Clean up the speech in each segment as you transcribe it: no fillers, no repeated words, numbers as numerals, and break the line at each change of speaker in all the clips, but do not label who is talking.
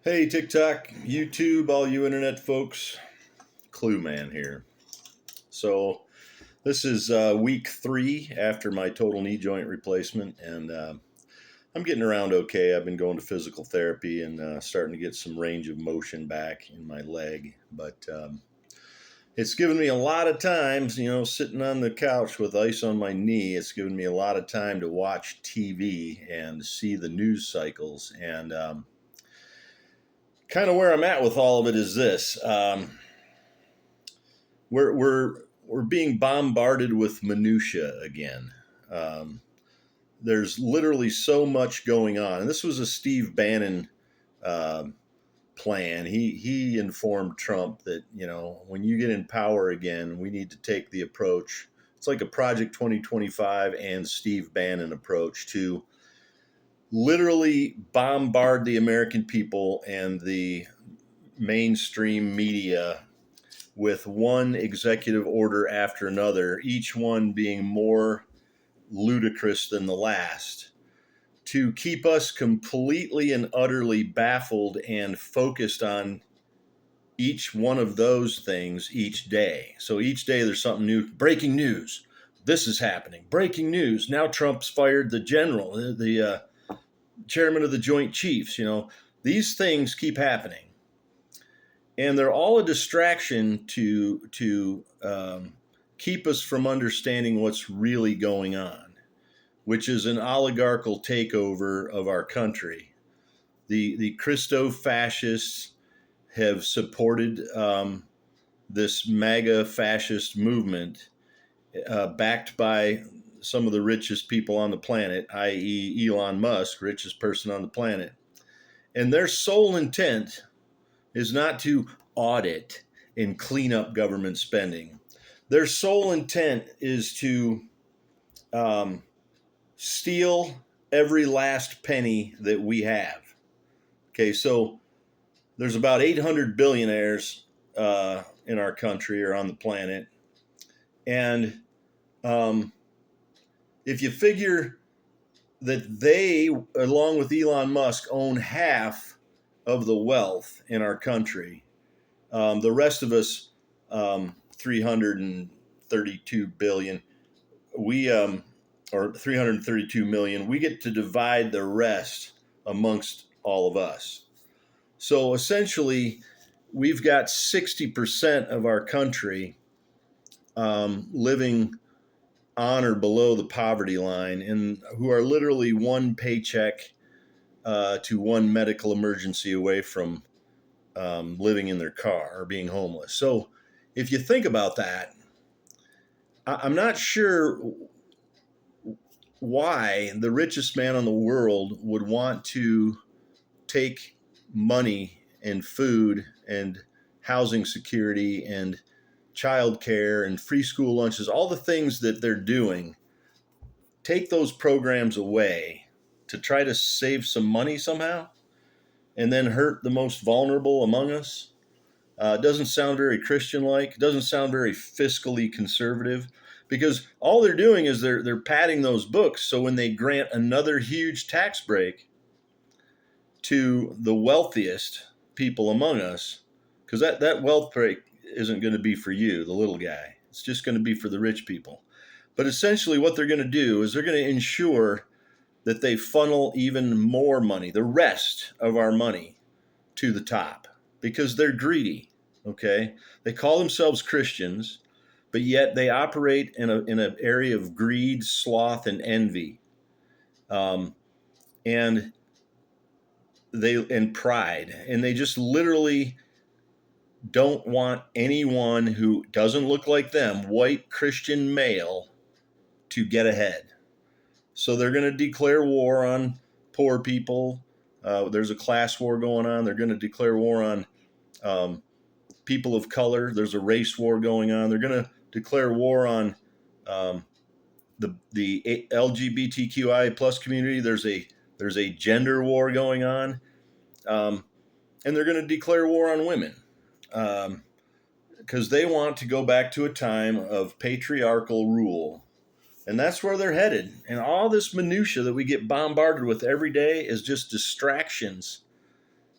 Hey, TikTok, YouTube, all you internet folks, Clue Man here. So, this is week 3 after my total knee joint replacement, and I'm getting around okay. I've been going to physical therapy and starting to get some range of motion back in my leg, but it's given me a lot of times, sitting on the couch with ice on my knee. It's given me a lot of time to watch TV and see the news cycles, and kind of where I'm at with all of it is this. We're being bombarded with minutia again. Um, there's literally so much going on, and this was a Steve Bannon um plan. He informed Trump that when you get in power again, we need to take the approach. It's like a Project 2025 and Steve Bannon approach to literally bombard the American people and the mainstream media with one executive order after another, each one being more ludicrous than the last, to keep us completely and utterly baffled and focused on each one of those things each day. So each day there's something new. Breaking news. This is happening. Breaking news. Now Trump's fired the general, the chairman of the Joint Chiefs. These things keep happening. And they're all a distraction to keep us from understanding what's really going on, which is an oligarchical takeover of our country. The Christo-fascists have supported this MAGA fascist movement, backed by some of the richest people on the planet, i.e. Elon Musk, richest person on the planet. And their sole intent is not to audit and clean up government spending. Their sole intent is to steal every last penny that we have. Okay, so there's about 800 billionaires in our country or on the planet. And if you figure that they, along with Elon Musk, own half of the wealth in our country, the rest of us, 332 billion, or 332 million, we get to divide the rest amongst all of us. So essentially, we've got 60% of our country living on or below the poverty line, and who are literally one paycheck to one medical emergency away from living in their car or being homeless. So if you think about that, I'm not sure why the richest man in the world would want to take money and food and housing security and childcare and free school lunches, all the things that they're doing, take those programs away to try to save some money somehow and then hurt the most vulnerable among us. It doesn't sound very Christian-like. It doesn't sound very fiscally conservative, because all they're doing is they're padding those books so when they grant another huge tax break to the wealthiest people among us, because that wealth break isn't going to be for you, the little guy. It's just going to be for the rich people. But essentially what they're going to do is they're going to ensure that they funnel even more money, the rest of our money, to the top, because they're greedy. Okay, they call themselves Christians, but yet they operate in an area of greed, sloth, and envy, and pride, and they just literally don't want anyone who doesn't look like them, white Christian male, to get ahead. So they're going to declare war on poor people. There's a class war going on. They're going to declare war on people of color. There's a race war going on. They're going to declare war on the LGBTQI plus community. There's a gender war going on, and they're going to declare war on women, because they want to go back to a time of patriarchal rule. And that's where they're headed. And all this minutia that we get bombarded with every day is just distractions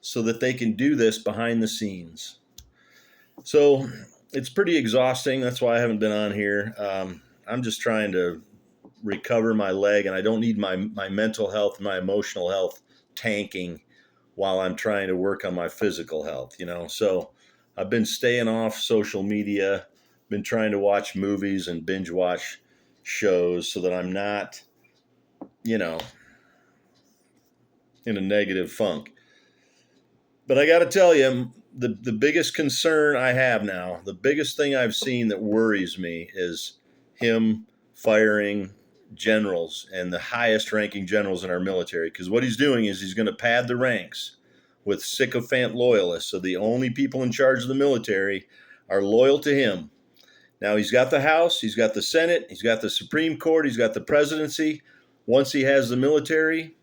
so that they can do this behind the scenes. So it's pretty exhausting. That's why I haven't been on here. I'm just trying to recover my leg, and I don't need my mental health and my emotional health tanking while I'm trying to work on my physical health, you know. So I've been staying off social media, been trying to watch movies and binge watch shows so that I'm not, you know, in a negative funk. But I got to tell you, the biggest concern I have now, the biggest thing I've seen that worries me is him firing generals and the highest ranking generals in our military. Because what he's doing is he's going to pad the ranks with sycophant loyalists. So the only people in charge of the military are loyal to him. Now he's got the House, he's got the Senate, he's got the Supreme Court, he's got the presidency. Once he has the military,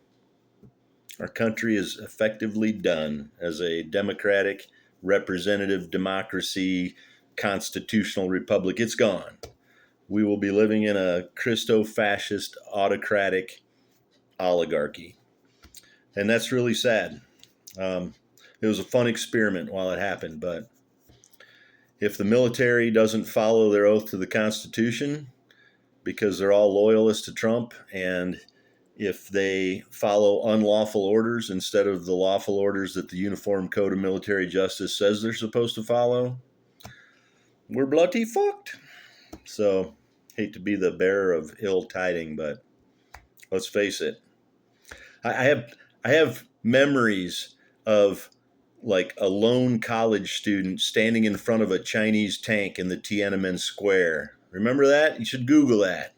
our country is effectively done as a democratic, representative democracy, constitutional republic. It's gone. We will be living in a Christo-fascist, autocratic oligarchy. And that's really sad. It was a fun experiment while it happened, but if the military doesn't follow their oath to the Constitution, because they're all loyalists to Trump, and if they follow unlawful orders instead of the lawful orders that the Uniform Code of Military Justice says they're supposed to follow, we're bloody fucked. So, hate to be the bearer of ill tiding, but let's face it. I have memories of like a lone college student standing in front of a Chinese tank in the Tiananmen Square. Remember that? You should Google that.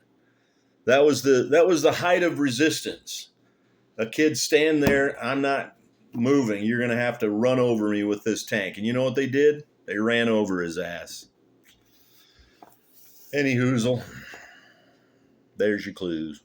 That was the height of resistance. A kid stand there, I'm not moving. You're going to have to run over me with this tank. And you know what they did? They ran over his ass. Any hoozle. There's your clues.